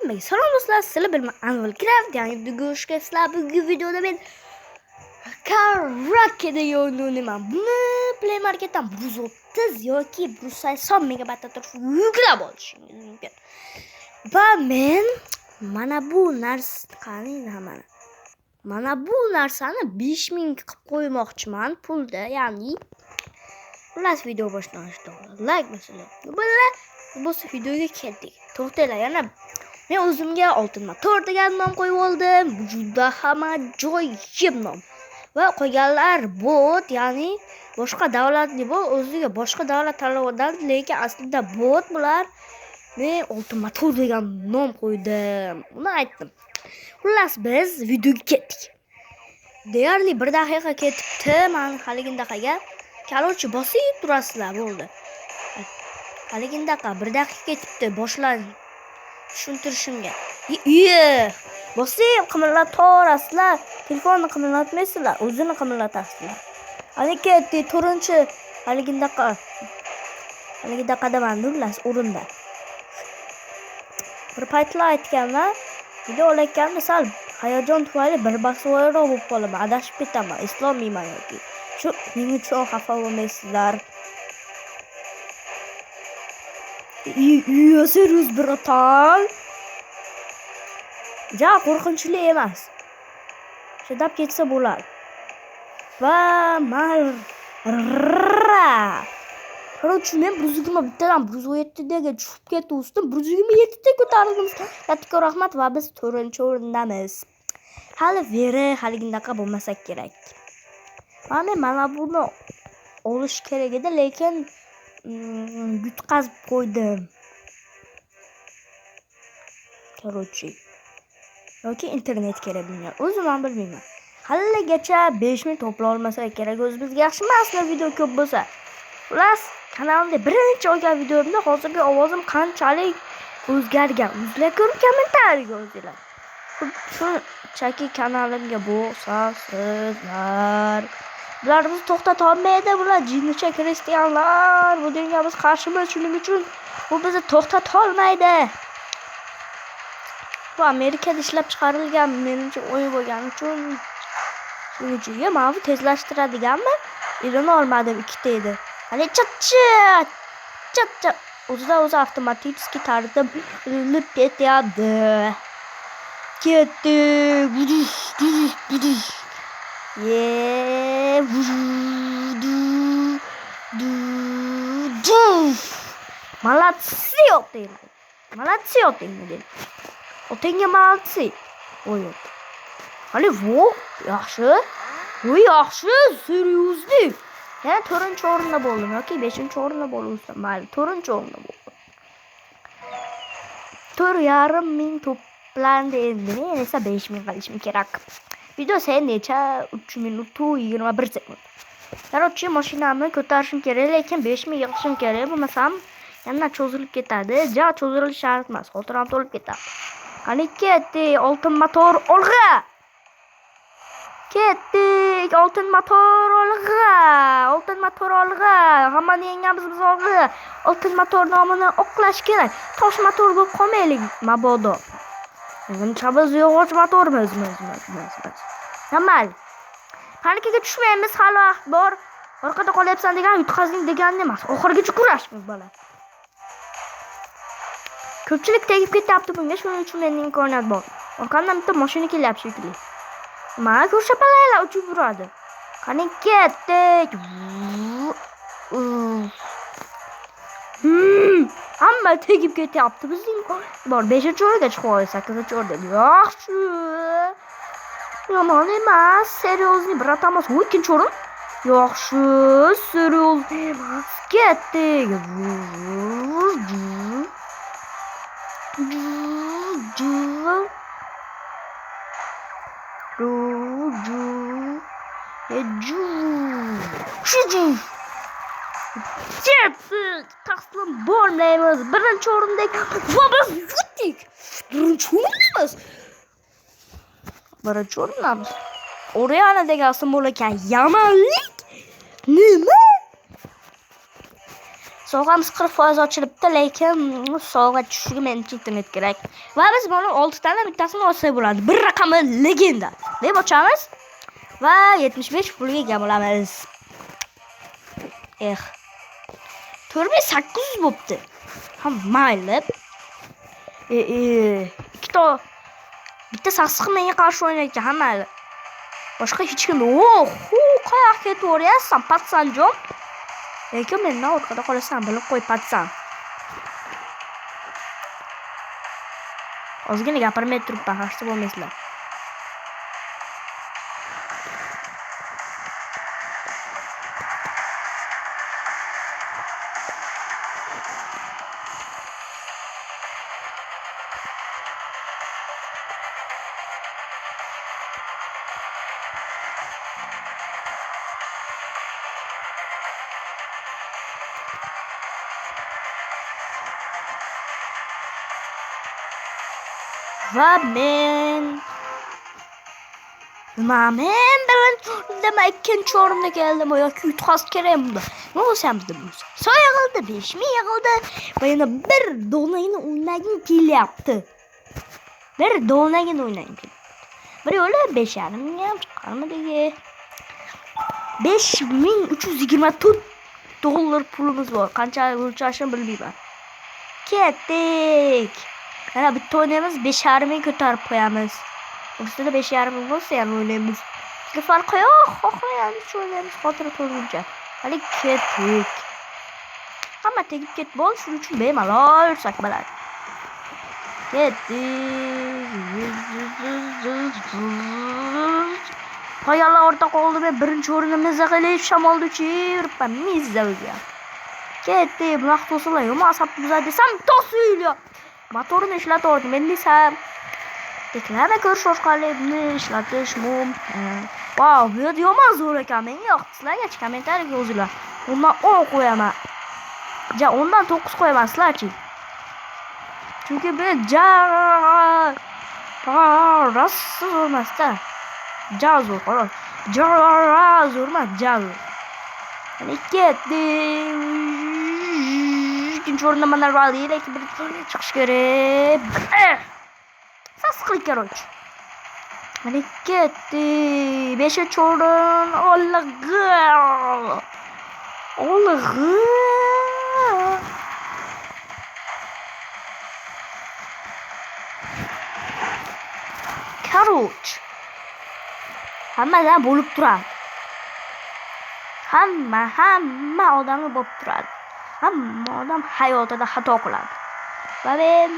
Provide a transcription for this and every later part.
Hammaga salom do'stlar, sizlar bilan Anvil Craft, yangi videoga xush kelibsizlar. Bugungi videoda men Karakeda o'ynamayman. Buni Play Marketdan 130 yoki 180 megabaytda turib yuklab olishingiz mumkin. Va men mana bu narsani 5000 qilib qo'ymoqchiman pulda, ya'ni xullas video boshlashdan like bosinglar. Bu videoga keldik. To'xtanglar, yana men o'zimga oltin motor degan nom qo'yib oldim. Juda ajoyib nom. Va qolganlar bot, ya'ni boshqa davlatli bot, o'ziga boshqa davlat tanlovdan, lekin aslida bot bular. Men oltin motor degan nom qo'ydim. Uni aytdim. Xullas biz videoga ketdik. Deyarli 1 daqiqa ketibdi. Men haligindaqaga Короче, bosib turasizlar, bo'ldi. Haligindaqa 1 daqiqa ketibdi, boshlab tushuntirishimga. Bosib qimirlataverasizlar, telefonni qimirlatmaysizlar, o'zini qimirlatasizlar. Halikatdi turunchi haligindaqada man bilasiz, o'rinda. Bir paytlar aytganman, video olayotganda sal hayajon tufayli bir basvoyroq bo'lib qolaman, adashib ketaman, eslolmayman yoki. Shuning uchun xafa bo'lmaysizlar. Serius bratan. Ja, qo'rqinchli emas. Chidab ketsa bo'ladi. Va Короче, men 120 bittadan 117 dega tushib ketdim. 127 ta ko'tarildim. Katta rahmat va biz 4-o'rindamiz. Hali veri haligindaqa bo'lmasa kerak. Mana buni olish kerak edi, lekin yutqazib qo'ydim. Короче, yoki internet kerak bilmayman. O'zim ham bilmayman. Haligacha 5000 to'pla olmasa kerak, o'zimizga yaxshi emasmi video ko'p bo'lsa. Xullas, kanalimda birinchi olgan videomda hozirgi ovozim qanchalik o'zgargan, o'zinglar ko'rib kommentariyaga yozinglar. Shunchaki kanalimga bo'lsa sizlar bular bizni to'xtata olmaydi, bular jinnicha kristianlar, bu dinga biz qarshimiz, shuning uchun bu bizni to'xtata olmaydi. Bu Amerikada ishlab chiqarilgan menimcha o'yin bo'lgani uchun shuning uchun men bu tezlashtiradiganmi? Ilini olmadim, 2 ta edi. Hali chat o'zi avtomatik tarzda ilinib ketyapti. Ketdi. Молодцы, отeng. Otengga молодцы. O'yin. Hali vo, yaxshi. Bu yaxshi, seriozli. Yana 4-o'rinda bo'ldim yoki 5-o'rinda bo'lsam, mayli, 4-o'rinda bo'ldim. 4,5 ming to'plandi endi. Men esa 5000 qilishim kerak. Video sen necha 3 minut 21 sekund. Короче, mashinamni ko'tarishim kerak, lekin 5000 yig'ishim kerak. Bo'lmasam yana cho'zilib ketadi. Ja, cho'zilish shart emas, xotiram to'lib ketadi. Qani ketdi, oltin motor olg'a. Ketdik, oltin motor olg'a. Hammani yengamiz biz olg'a. Oltin motor nomini oqlash kerak. Tosh motor bo'lib qolmaylik, mabodo. Buncha biz yog'och motormiz. Normal. Panikaga tushmaymiz, hali vaqt bor. Orqada qolyapsan degan yutqazing deganni emas. Oxirigacha kurashmiz bola. Ko'pchilik tegib ketyapti bunga, shuning uchun mening imkoniyat bor. Orqamdan bitta mashina kelyapti shekilli. Mana ko'rshapalaylar uchib yuradi. Qani ketdik. Hamma tegib ketyapti. Bizning bor 5-o'ringa chiqib olsak, 8-o'rinda. Yaxshi. Yomon emas, seriozli bratamos. 2-o'rin. Yaxshi, seriozli emas. Ketdik. Taslim bo'lmaymiz. 1-o'rinda biz yutdik. 1-o'rindamiz. 1-o'rindamiz. Oriana degan ism bo'lar ekan. Yamanlik. Nima? Sovg'amiz 40% ochilibdi, lekin sovg'a tushishiga menimcha internet kerak. Va biz buni 6 tadan bittasini olsak bo'ladi. Bir raqami legenda deb ochamiz va 75 pulga ega bo'lamiz. 4800 bo'pti. Ha, mayli. Ikkita bitta sassiq menga qarshi o'ynayotgan, ha mayli. Boshqa hech kim yo'q. Qayoqqa ketaveraysan, patsanjon? Lekin mendan orqada qolasan, bilib qo'y, patsan. Ozgina gapirmay turibman, xasta bo'lmaysizlar. Va men birinchi o'rinda ikkinchi o'ringa keldim. Yoki yutqaz kerak bunda. Nima bo'lsamiz deb bo'lsa. So yig'ildi, 5000 yig'ildi. Va yana bir donagini o'ynagim kelyapti. Bir donagini o'ynagim kelyapti. Bir yo'li 5,5 ming ham chiqarmadiki. 5324 dollar pulimiz bor. Qancha o'lchashini bilmayman. Ketdik. Mana bitta o'ynaymiz, 5,5 ming ko'tarib qo'yamiz. Ustida 5,5 ming bo'lsa ham o'ynaymiz. Hech farqi yo'q, xohlaymiz o'ynaymiz, xotira to'lguncha. Hali ketdik. Hamma tegib ketib bo'ldi, shuning uchun bemalol yursak bo'ladi. Ketdik. Qo'yganlar o'rta qoldi, men birinchi o'rinimizda qilib shamolda uchib yuribman, mizza o'zga. Ketdik, bunaqa to'siqlar yomon asab buzadi desam, to'siqlar. Motorini ishlatordim. Men desam, reklama ko'rish orqali buni ishlatish mumkin. Wow, bu yerda yomon zo'r ekan. Menga yoqdi. Sizlarga kommentariyaga yozinglar. Undan 10 qo'yaman. Undan 9 qo'yaman sizlarchi. Chunki bu rosa zo'r emas-da. Zo'r, xolos. Zo'r emas, zo'r. Mana ketdik. İkinci o'rinda mana rally, lekin birinchi o'ringa chiqish kerak. Sassiqlik kerak. Mana ketdi. 5-o'rin. Olg'i. Karoch. Hammadan bo'lib turadi. Hamma odamga bo'lib turadi. Hamma odam hayotida xato qiladi. Va men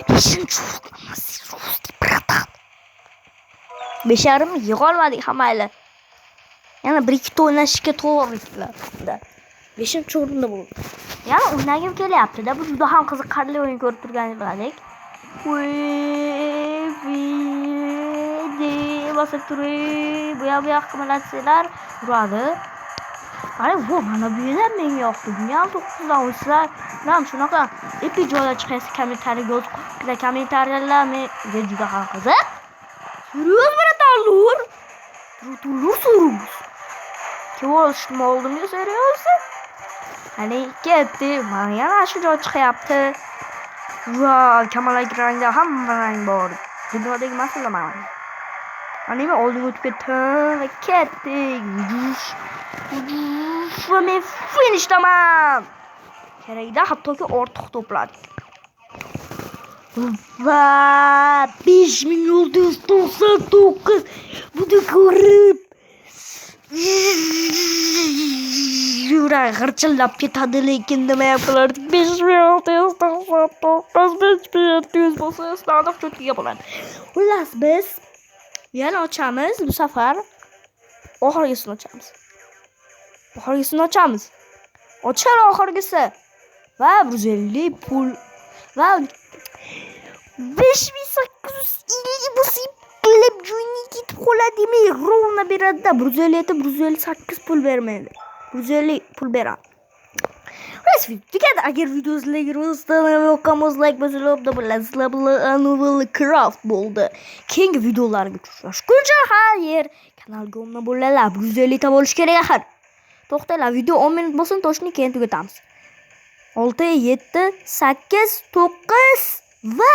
5,5 ming yig'olmadik hammaylar. Yana 1-2 o'ynashga to'g'ri keladi. 5-o'rinda bo'ldi. Yana o'ynagim kelyapti-da. Bu juda ham qiziqarli o'yin ko'rib turganingizdek. Bosib turing. Bu yoq qimalatsizlar, uradi. Mana bu yerlar menga yoqdi. Bunga ham 9 dan o'tsizlar. Ham shunaqa epik joylar chiqaysa kommentariyaga yozib qo'yinglar. Kommentariyalar menga juda ham qiziq. Suruz biratanlar. Suruz. Kim olishni oldimga seriyoz. Hani ketdi. Mana yana shu joy chiqyapti. Va kamalak rangda hamma rang bor. Dunyodagi masala mana. Hani men oldinga o'tib ketdim va ketdik. Va men finishdaman. Kerakda hattoki ortiq to'pladik. Va 5799 buni ko'rib yurak g'irchillab ketadi, lekin nima qilardik? 5699 bo'lsa standart cho'tkiga bo'ladi. Xullas biz yana ochamiz, bu safar oxirgisini ochamiz. Ochar oxirgisi. Va 150 pul va 5850 bo'lsa bilib joyni ketib qoladimi? Rovna beradi-da. 158 pul bermaydi. 150 pul beradi. Agar videolarga yoqamiz, like bosib bilasizlar, bu craft bo'ldi. Keyingi videolarga uchrashguncha xayr. Kanalga obuna bo'linglar. 150 ta bo'lish kerak axir. to'xtanglar. Video 10 minut bo'lsin, to'shni keyin tugatamiz. 6, 7, 8, 9 va